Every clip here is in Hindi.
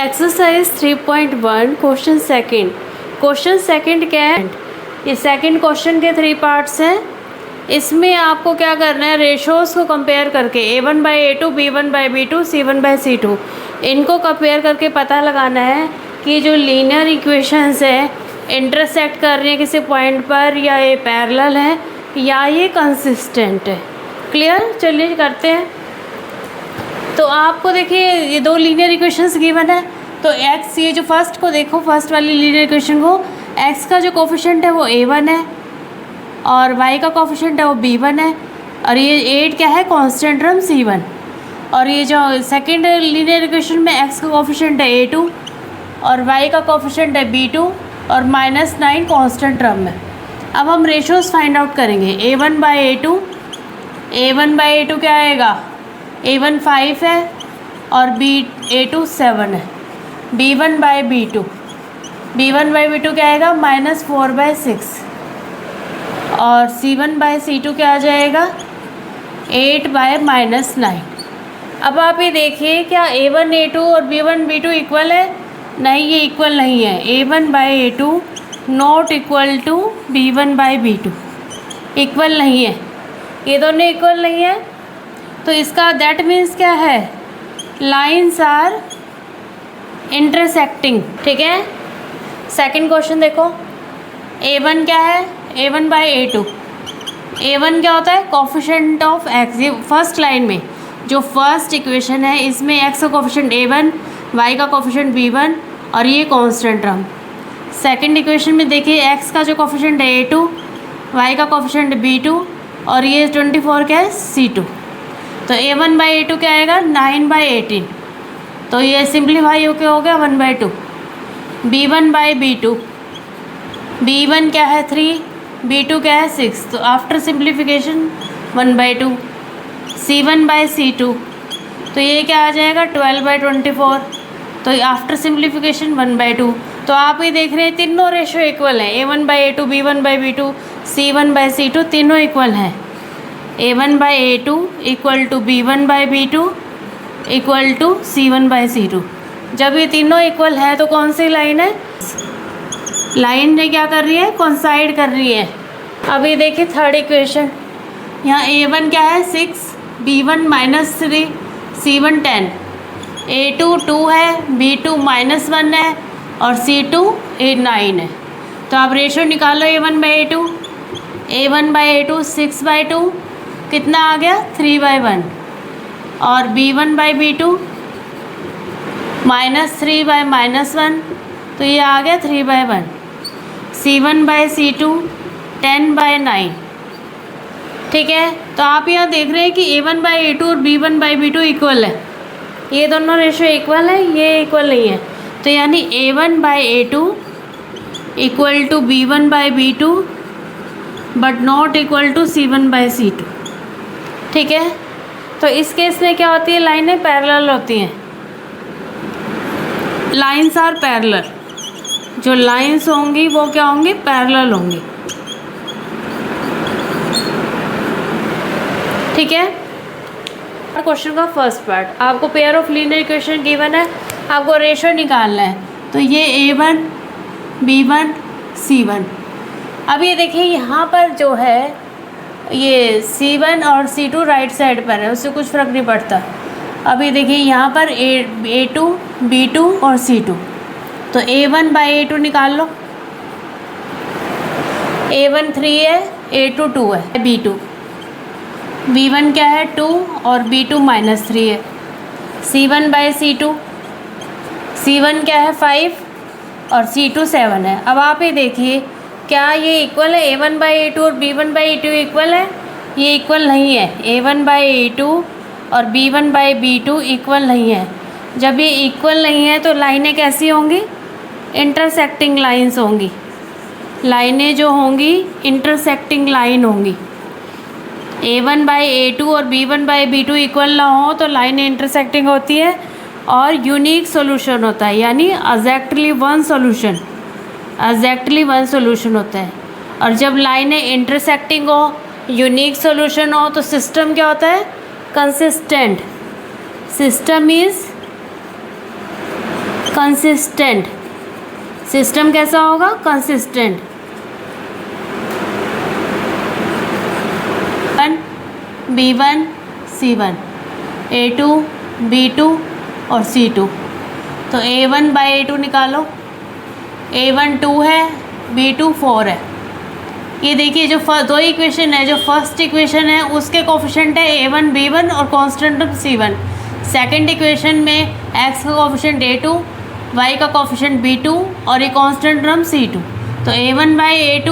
एक्सरसाइज 3.1 क्वेश्चन सेकंड क्या है? ये सेकंड क्वेश्चन के 3 पार्ट्स हैं। इसमें आपको क्या करना है, रेशोज़ को कंपेयर करके A1/A2, B1/B2, C1/C2 इनको कंपेयर करके पता लगाना है कि जो लीनियर इक्वेशंस है इंटरसेक्ट कर रही हैं किसी पॉइंट पर, या ये पैरेलल है या ये कंसिस्टेंट है। क्लियर? चलिए करते हैं। तो आपको देखिए ये 2 लीनियर इक्वेशंस गिवन है। तो x, ये जो फर्स्ट को देखो, फर्स्ट वाली लीनियर इक्वेशन को, x का जो कोफिशिएंट है वो A1 है और y का कोफिशिएंट है वो B1 है और ये 8 क्या है, कांस्टेंट टर्म C1। और ये जो सेकंड लीनियर इक्वेशन में x का कोफिशिएंट है A2 और y का कोफिशिएंट है B2 और -9 कांस्टेंट टर्म है। अब हम रेशोज़ फाइंड आउट करेंगे। A1/A2 क्या आएगा, A1 5 है और A2 7 है। B1/B2 क्या आएगा, -4/6 और C1/C2 क्या आ जाएगा, 8/-9। अब आप ये देखिए क्या A1 A2 और B1 B2 इक्वल है? नहीं, ये इक्वल नहीं है। A1/A2 not equal to B1/B2, equal नहीं है, ये दोनों इक्वल नहीं है। तो इसका दैट मीन्स क्या है, लाइन्स आर इंटरसेक्टिंग। ठीक है। सेकंड क्वेश्चन देखो, A1 क्या है, A1/A2। A1 क्या होता है, कोफिशिएंट ऑफ x। ये फर्स्ट लाइन में जो फर्स्ट इक्वेशन है इसमें x का कोफिशिएंट A1, y का कोफिशिएंट B1 और ये कांस्टेंट टर्म। सेकंड इक्वेशन में देखिए x का जो कोफिशिएंट है A2, y का कोफिशिएंट B2 और ये 24 क्या है, C2। तो A1/A2 क्या आएगा, 9/18। तो ये सिंप्लीफाई होके हो गया 1/2। B1/B2, B1 क्या है 3, B2 क्या है 6, तो आफ्टर सिंप्लीफिकेशन 1/2। C1/C2, तो ये क्या आ जाएगा 12/24, तो आफ्टर सिंप्लीफिकेशन 1/2। तो आप ये देख रहे हैं तीनों रेशो इक्वल है। A1/A2, B1/B2, C1/C2 तीनों इक्वल हैं। A1/A2 equal to B1/B2 equal to C1/C2। जब ये तीनों इक्वल है तो कौन सी लाइन है, लाइन ने क्या कर रही है, कोइंसाइड कर रही है। अब ये देखिए थर्ड इक्वेशन, यहाँ A1 क्या है 6, B1 -3, C1 10, A2 2 है, B2 -1 है और C2 9 है। तो आप रेशो निकालो A1/A2। A1/A2 6/2 कितना आ गया, 3/1 और B1/B2 -3/-1 तो ये आ गया 3/1। C1/C2 10/9। ठीक है। तो आप यहाँ देख रहे हैं कि A1/A2 और B1/B2 इक्वल है, ये दोनों रेशो इक्वल है, ये इक्वल नहीं है। तो यानी A1/A2 equal to B1/B2 but not equal to C1/C2। ठीक है। तो इस केस में क्या होती है, लाइनें पैरेलल होती हैं, लाइन्स आर पैरेलल। जो लाइन्स होंगी वो क्या होंगी, पैरेलल होंगी। ठीक है। क्वेश्चन का फर्स्ट पार्ट, आपको pair of linear equation given है, आपको रेशो निकालना है। तो ये A1, B1, C1। अब ये देखिए यहाँ पर जो है ये C1 और C2 राइट साइड पर है, उससे कुछ फ़र्क नहीं पड़ता। अब ये देखिए यहाँ पर A2, B2 और C2। तो A1/A2 निकाल लो। A1 3 है, A2 2 है, B2। B1 क्या है 2 और B2 -3 है। C1/C2, C1 क्या है 5 और C2 7 है। अब आप ये देखिए क्या ये इक्वल है, A1/A2 और B1/A2 इक्वल है? ये इक्वल नहीं है। A1/A2 और B1/B2 इक्वल नहीं है। जब ये इक्वल नहीं है तो लाइनें कैसी होंगी, इंटरसेक्टिंग लाइंस होंगी। लाइनें जो होंगी इंटरसेक्टिंग लाइन होंगी। A1/A2 और B1/B2 इक्वल ना हो तो लाइनें इंटरसेक्टिंग होती है और यूनिक सॉल्यूशन होता है, यानी एग्जैक्टली वन सॉल्यूशन होता है। और जब लाइनें इंटरसेक्टिंग हो, यूनिक सॉल्यूशन हो, तो सिस्टम क्या होता है, consistent. System is consistent, system कैसा होगा? Consistent. B1 C1, A2 B2 और C2। तो A1 बाई A2 निकालो। A1 2 है, B2 4 है। ये देखिए जो दो इक्वेशन है, जो फर्स्ट इक्वेशन है उसके कोफिशिएंट है A1 B1 और कांस्टेंट C1। सेकंड इक्वेशन में x का कोफिशिएंट A2, y का कोफिशिएंट B2 और ये कांस्टेंट टर्म C2। तो A1 बाई A2,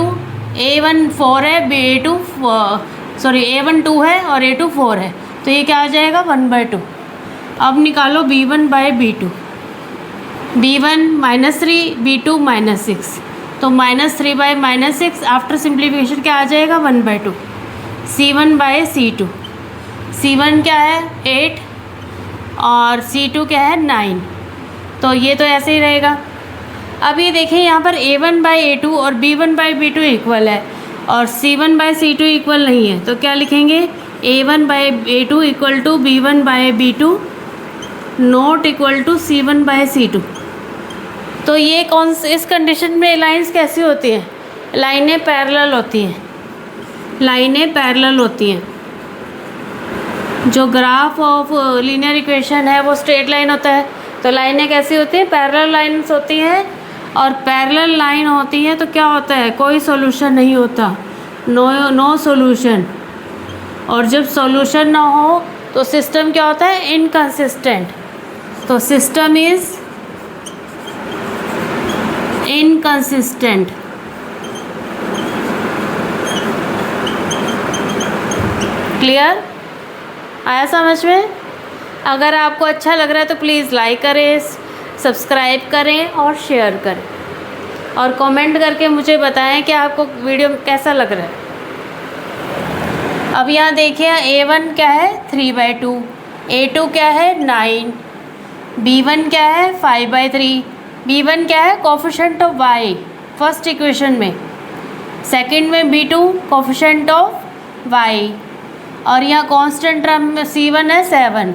A1 4 है, A1 2 है और A2 4 है। तो ये क्या आ जाएगा? 1/2। अब निकालो B1 by B2। B1 -3, B2 -6। तो -3 बाई -6 आफ्टर सिंप्लीफिकेशन क्या आ जाएगा? 1/2। C1 by C2। C1 क्या है? 8 और C2 क्या है? 9। तो ये तो ऐसे ही रहेगा। अब ये देखें यहाँ पर A1 बाई A2 और B1 बाई B2 इक्वल है और C1 बाई C2 इक्वल नहीं है। तो क्या लिखेंगे? A1 by A2 equal to B1 by B2 not equal to C1 by C2। तो ये इस कंडीशन में लाइंस कैसी होती हैं? लाइनें पैरेलल होती हैं। लाइनें पैरेलल होती हैं। जो ग्राफ ऑफ लीनियर इक्वेशन है वो स्ट्रेट लाइन होता है, तो लाइनें कैसी होती हैं? पैरेलल लाइंस होती हैं। और पैरेलल लाइन होती है तो क्या होता है? कोई सॉल्यूशन नहीं होता, नो सॉल्यूशन। और जब सॉल्यूशन ना हो तो सिस्टम क्या होता है? इनकंसिस्टेंट। तो सिस्टम इज इनकंसिस्टेंट। क्लियर? आया समझ में? अगर आपको अच्छा लग रहा है तो प्लीज़ लाइक करें, सब्सक्राइब करें और शेयर करें और कमेंट करके मुझे बताएं कि आपको वीडियो कैसा लग रहा है। अब यहाँ देखिए A1 क्या है? 3/2, A2 क्या है? 9, B1 क्या है? 5/3। B1 क्या है? Coefficient of y first equation में, सेकंड में B2 कोफिशिएंट ऑफ y और यहाँ कांस्टेंट टर्म में C1 है 7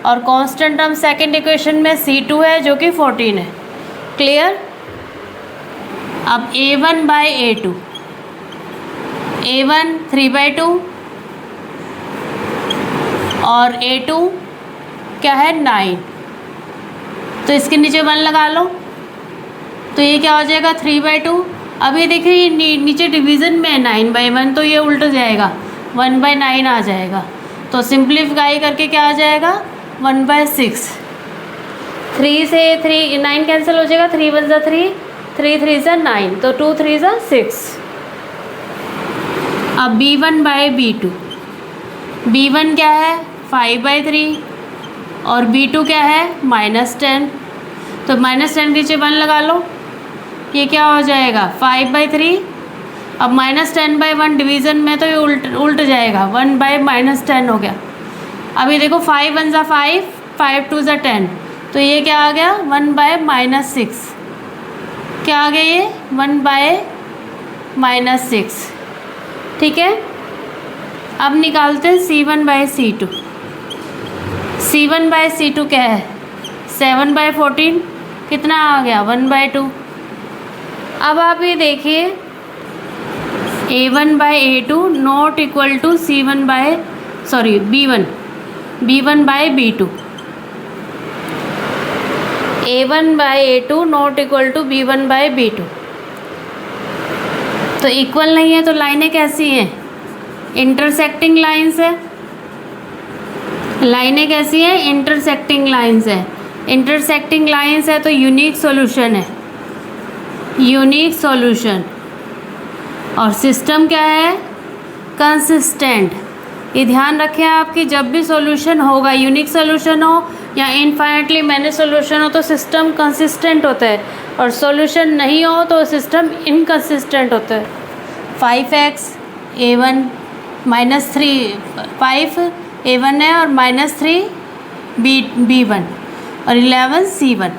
और कांस्टेंट टर्म सेकंड इक्वेशन में C2 है जो कि 14 है। क्लियर? अब A1 बाई A2, A1 3/2 और A2 क्या है? 9। तो इसके नीचे 1 लगा लो तो ये क्या हो जाएगा? 3/2। अब ये देखिए ये नीचे डिवीज़न में है 9/1, तो ये उल्ट जाएगा, 1/9 आ जाएगा। तो सिंप्लीफाई करके क्या आ जाएगा? 1/6। 3 से 9 कैंसिल हो जाएगा, 3 1 ज़ा 3, 3 3 ज़ा 9, तो 2 3 ज़ा 6। अब B1 बाई B2, B1 क्या है? 5/3 और B2 क्या है? -10। तो -10 के नीचे 1 लगा लो, ये क्या हो जाएगा? 5/3। अब -10/1 डिवीज़न में तो ये उल्ट जाएगा, 1/-10 हो गया। अभी देखो 5 1 ज़ा 5, 5 2 ज़ा 10, तो ये क्या आ गया? 1/-6। क्या आ गया ये? 1/-6। ठीक है। अब निकालते हैं C1/C2। C1/C2 क्या है? 7/14 कितना आ गया? 1/2। अब आप ये देखिए A1/A2 not equal to B1/B2। A1/A2 not equal to B1/B2। तो इक्वल नहीं है तो लाइनें कैसी हैं? इंटरसेक्टिंग लाइंस है। लाइनें कैसी हैं? इंटरसेक्टिंग लाइंस है। इंटरसेक्टिंग लाइंस है तो यूनिक सॉल्यूशन है, यूनिक सॉल्यूशन। और सिस्टम क्या है? कंसिस्टेंट। ये ध्यान रखें आप कि जब भी सॉल्यूशन होगा, यूनिक सॉल्यूशन हो या इनफाइनाइटली मैनी सॉल्यूशन हो, तो सिस्टम कंसिस्टेंट होता है और सॉल्यूशन नहीं हो तो सिस्टम इनकंसिस्टेंट होता है। 5x A1 -3 5 A1 है और -3 B1 और 11 C1।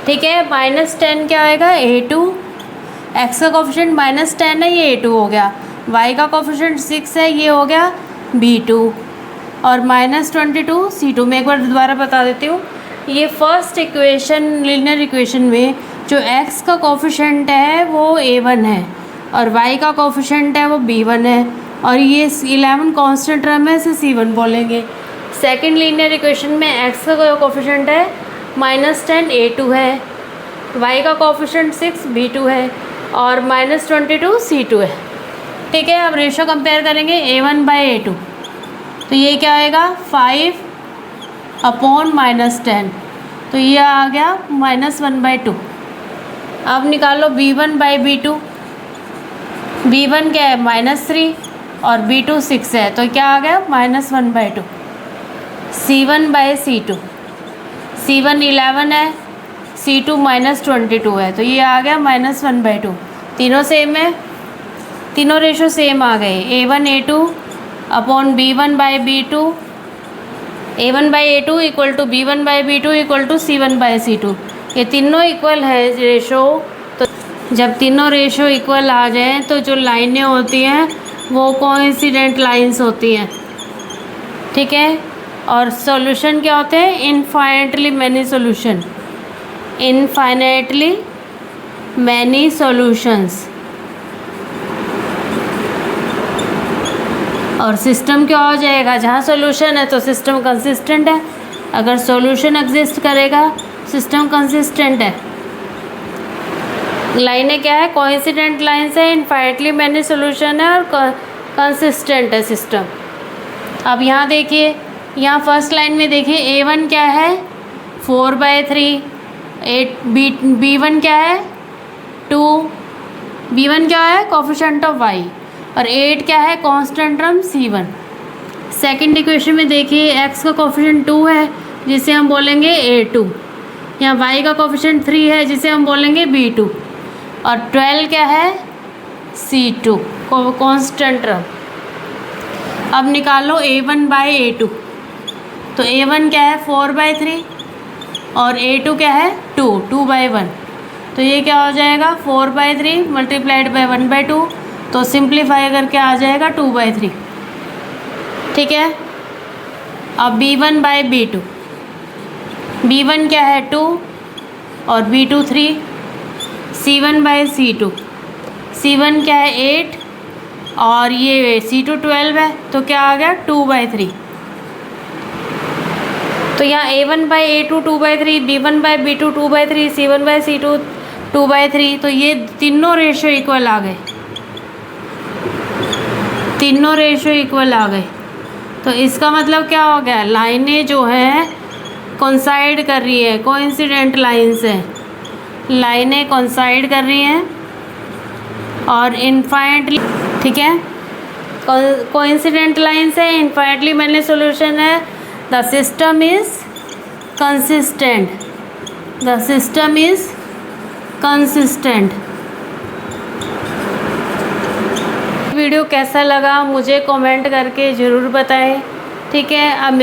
ठीक है। -10 क्या आएगा? A2। x का कोफिशिएंट -10 है, ये A2 हो गया। y का कोफिशिएंट 6 है, ये हो गया B2 और -22 C2। मैं एक बार दोबारा बता देती हूँ, ये फर्स्ट इक्वेशन लीनियर इक्वेशन में जो x का कोफिशिएंट है वो a1 है और y का कोफिशिएंट है वो b1 है और ये 11 कांस्टेंट टर्म है, इसे c1 बोलेंगे। सेकंड लीनियर इक्वेशन में x का कोफिशिएंट है -10 a2 है, y का कोफिशिएंट 6 b2 है और -22 c2 है। ठीक है, अब रेशो कंपेयर करेंगे a1/a2, तो ये क्या आएगा 5/-10, तो ये आ गया -1/2। अब निकालो b1/b2, b1 क्या है -3 और b2 6 है, तो क्या आ गया -1/2। c1/c2, c1 11 है, c2 -22 है, तो ये आ गया -1/2। तीनों सेम है, तीनों रेशो सेम आ गए। a1a2/b1/b2, a1/a2 equal to b1/b2 equal to c1/c2, ये तीनों इक्वल है रेशो। तो जब तीनों रेशो इक्वल आ जाएं तो जो लाइनें होती हैं वो कोइंसिडेंट लाइंस होती हैं। ठीक है, और सॉल्यूशन क्या होते हैं, infinitely many solution, infinitely many solutions. और सिस्टम क्या हो जाएगा, जहाँ सॉल्यूशन है तो सिस्टम कंसिस्टेंट है, अगर सॉल्यूशन एग्जिस्ट करेगा सिस्टम कंसिस्टेंट है। लाइनें क्या है, कोइंसिडेंट लाइंस है, इनफाइनाइटली मैनी सॉल्यूशन है और कंसिस्टेंट है सिस्टम। अब यहाँ देखिए, यहाँ फर्स्ट लाइन में देखिए a1 क्या है 4/3, b1 क्या है 2, b1 क्या है कोफिशिएंट ऑफ y और 8 क्या है constant term c1। Second equation में देखिए x का कोफिशिएंट 2 है जिसे हम बोलेंगे a2, यहाँ y का कोफिशिएंट 3 है जिसे हम बोलेंगे b2 और 12 क्या है c2 कांस्टेंट टर्म। अब निकालो a1/a2, तो a1 क्या है 4/3 और a2 क्या है 2/1, तो ये क्या हो जाएगा 4/3 मल्टीप्लाइड बाय 1/2, तो सिंप्लीफाई करके आ जाएगा 2/3। ठीक है, अब b1/b2, b1 क्या है 2 और b2 3, c1/c2, c1 क्या है 8 और ये c2 12 है, तो क्या आ गया 2/3। तो यहाँ a1/a2 2/3, b1/b2 2/3, c1/c2 2/3, तो ये तीनों रेशो इक्वल आ गए, तीनों रेशो इक्वल आ गए। तो इसका मतलब क्या हो गया, लाइनें जो हैं कोइंसाइड कर रही है, कोइंसिडेंट लाइंस हैं, लाइनें कोइंसाइड कर रही हैं और इनफाइनाइटली, ठीक है, कोइंसिडेंट लाइंस है, इनफाइनाइटली मैनी सॉल्यूशन है, the system is consistent, the system is consistent. Video कैसा लगा मुझे कमेंट करके ज़रूर बताएं। ठीक है, अब